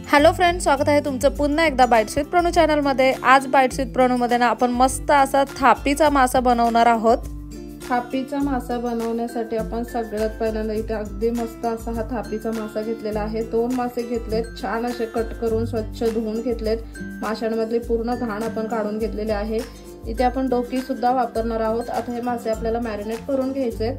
Hello friends, स्वागत आहे तुमचं पुन्हा एकदा बाईट्स विथ प्रणू चॅनलमध्ये। आज बाईट्स विथ प्रणूमध्ये ना आपण मस्त असा थापीचा मासा बनवणार आहोत। थापीचा मासा बनवण्यासाठी आपण सगळ्यात पहिल्यांदा इथे अगदी मस्त असा हा थापीचा मासा घेतलेला आहे। 2 मासे घेतलेत, छान असे कट करून स्वच्छ धुवून घेतलेत। माशांमधली पूर्ण घाण आपण काढून घेतलेली आहे। इथे आपण डोकी सुद्धा वापरणार आहोत। आता हे मासे आपल्याला मॅरिनेट करून घ्यायचे।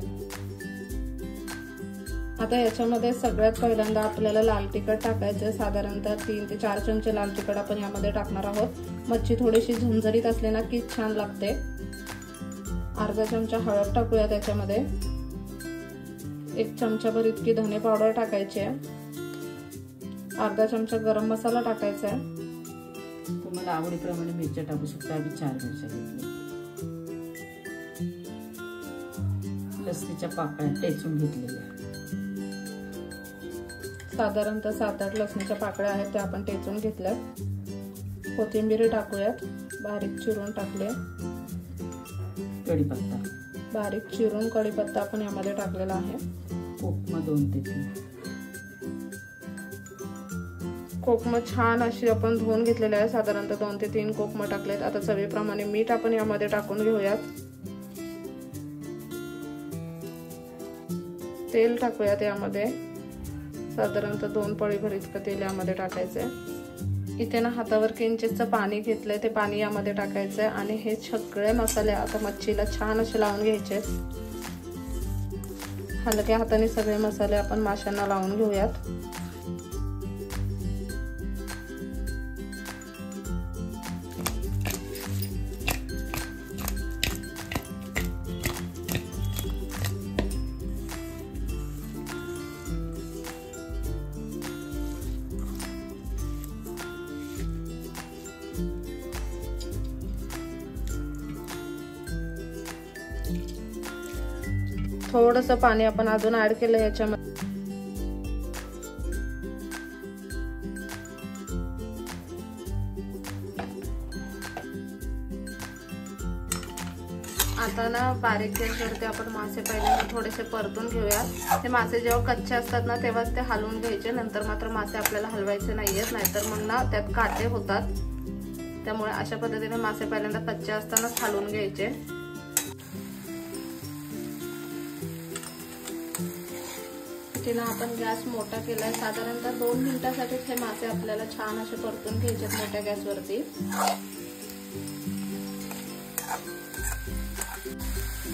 आता याच्यामध्ये सगळ्यात पहिल्यांदा आपल्याला लाल तिखट टाकायचं। साधारणतः 3 ते 4 चमचे लाल तिखट आपण यामध्ये टाकणार आहोत। मच्छी थोडीशी झणझणीत असली ना की छान लागते। अर्धा चमचा हळद टाकूया त्याच्यामध्ये। 1 चमचाभर इतकी धने पावडर टाकायची आहे। अर्धा चमचा गरम मसाला टाकायचा आहे। तुम्हाला आवडीप्रमाणे मिरच्या टाकू शकता। आधी 4 मिरच्या घेतल्या। लसणीच्या पाकळ्या टेचून घेतलेल्या। साधारणतः 7-8 लसणीच्या पाकळ्या आहेत त्या आपण टेचून घेतल्या। कोथिंबीर टाकूयात, बारीक चिरून टाकले। कढीपत्ता बारीक चिरून कढीपत्ता आपण यामध्ये टाकलेला आहे। कोकम 2 ते 3 कोकम छान अशी आपण धुवून घेतलेले आहे। साधारणतः 2 ते 3 कोकम टाकलेत। आता चवीप्रमाणे मीठ आपण यामध्ये टाकून घेऊयात। तेल टाकूयात यामध्ये। साधारणतः 2 पळीभर इतकं तेल यामध्ये टाकायचंय। इथे ना हातावर किंचितचं पाणी घेतलंय, ते पाणी यामध्ये टाकायचंय आणि हे सगळे मसाले आता मच्छीला छान असे लावून घ्यायचे। हलक्या हाताने सगळे मसाले आपण माशांना लावून घेऊयात। थोडंसं पाणी आपण अजून ऍड केलं याच्यामध्ये। आता ना बारीक गॅसवरती आपण मासे पहिल्यांदा थोडेसे परतून घेऊया। ते मासे जेव्हा कच्चे असतात ना तेव्हाच ते हलवून घ्यायचे, नंतर मात्र मासे आपल्याला हलवायचे नाहीयेत, नाहीतर मग ना त्यात काटे होतात। त्यामुळे अशा पद्धतीने मासे पहिल्यांदा कच्चे असतानाच हलवून घ्यायचे। तिला आपण गॅस मोठा केलाय। साधारणतः 2 मिनिटांसाठी हे मासे आपल्याला छान असे परतून घ्यायचे मोठ्या गॅसवरती।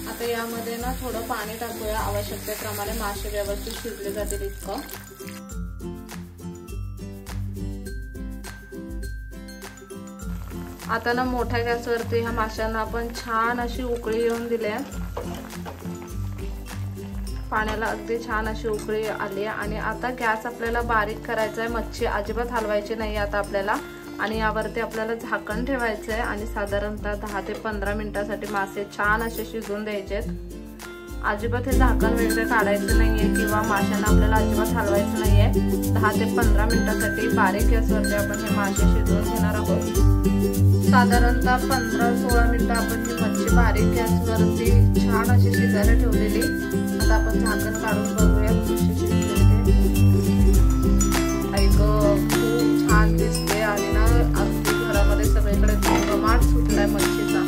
आता यामध्ये ना थोडं पाणी टाकूया आवश्यकतेप्रमाणे, मासे व्यवस्थित शिजले जातील इतकं। आता ना मोठ्या गॅसवरती ह्या माशांना आपण छान अशी उकळी येऊन दिली आहे। पाण्याला अगदी छान अशी उकळी आली आणि आता गॅस आपल्याला बारीक करायचा आहे। मच्छी अजिबात हलवायची नाही आता आपल्याला, आणि यावरती आपल्याला झाकण ठेवायचं आहे आणि साधारणतः 10 ते 15 मिनिटांसाठी मासे छान असे शिजून द्यायचे। अजिबात हे झाकण वेगळे काढायचं नाहीये किंवा माशांना आपल्याला अजिबात हलवायचं नाहीये। 10 ते 15 मिनिटांसाठी बारीक गॅसवरती आपण हे मासे शिजवून घेणार आहोत। साधारणतः 15-16 मिनिटं आपण ही मच्छी बारीक गॅसवरती छान अशी शिजायला ठेवलेली। आता आपण झाकण काढून बघूया कशी शिजले ते। ऐक, खूप छान दिसते आणि ना अगदी घरामध्ये सगळीकडे घमघमाट सुटलाय मच्छीचा।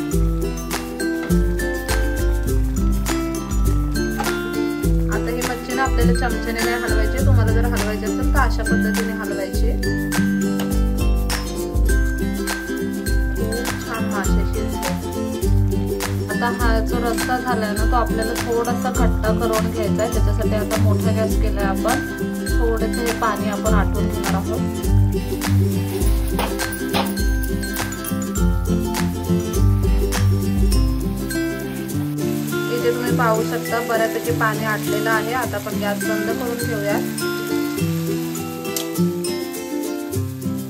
आता ही मच्छी ना आपल्याला चमच्याने नाही हलवायची। तुम्हाला जर हलवायची असेल तर अशा पद्धतीने हलवायची। खूप छान मासे शिजले। आता हा जो रस्सा झालाय ना तो आपल्याला थोडासा घट्ट करून घ्यायचा आहे। त्याच्यासाठी आता मोठा गॅस केलाय आपण। थोडेसे हे पाणी आपण आटून घेणार आहोत। इथे तुम्ही पाहू शकता बऱ्यापैकी पाणी आटलेलं आहे। आता आपण गॅस बंद करून घेऊया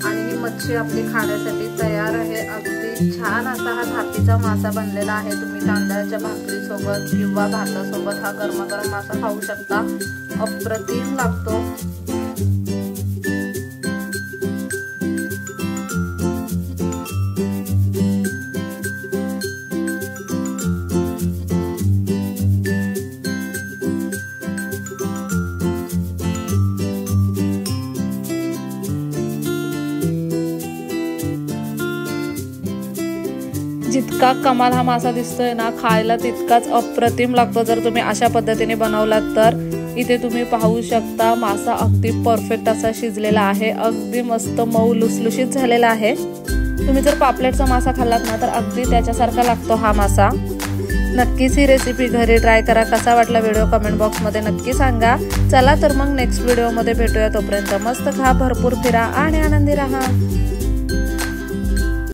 आणि ही मच्छी आपली खाण्यासाठी तयार आहे। अगदी छान असा हा थापीचा मासा बनलेला आहे। तुम्ही तांदळाच्या भाकरी सोबत किंवा भातासोबत हा गरमागरम मासा खाऊ शकता। अप्रतिम लागतो। इतका कमाल हा मासा दिसतोय ना, खायला तितकाच अप्रतिम लागतो जर तुम्ही अशा पद्धतीने बनवलात तर। इथे तुम्ही पाहू शकता मासा अगदी परफेक्ट असा शिजलेला आहे, अगदी मस्त मऊ लुसलुशीत झालेला आहे। तुम्ही जर पापलेटचा मासा खाल्लात ना तर अगदी त्याच्यासारखा लागतो हा मासा। नक्कीच ही रेसिपी घरी ट्राय करा। कसा वाटला व्हिडिओ कमेंट बॉक्समध्ये नक्की सांगा। चला तर मग नेक्स्ट व्हिडिओमध्ये भेटूया, तोपर्यंत मस्त खा, भरपूर फिरा आणि आनंदी राहा।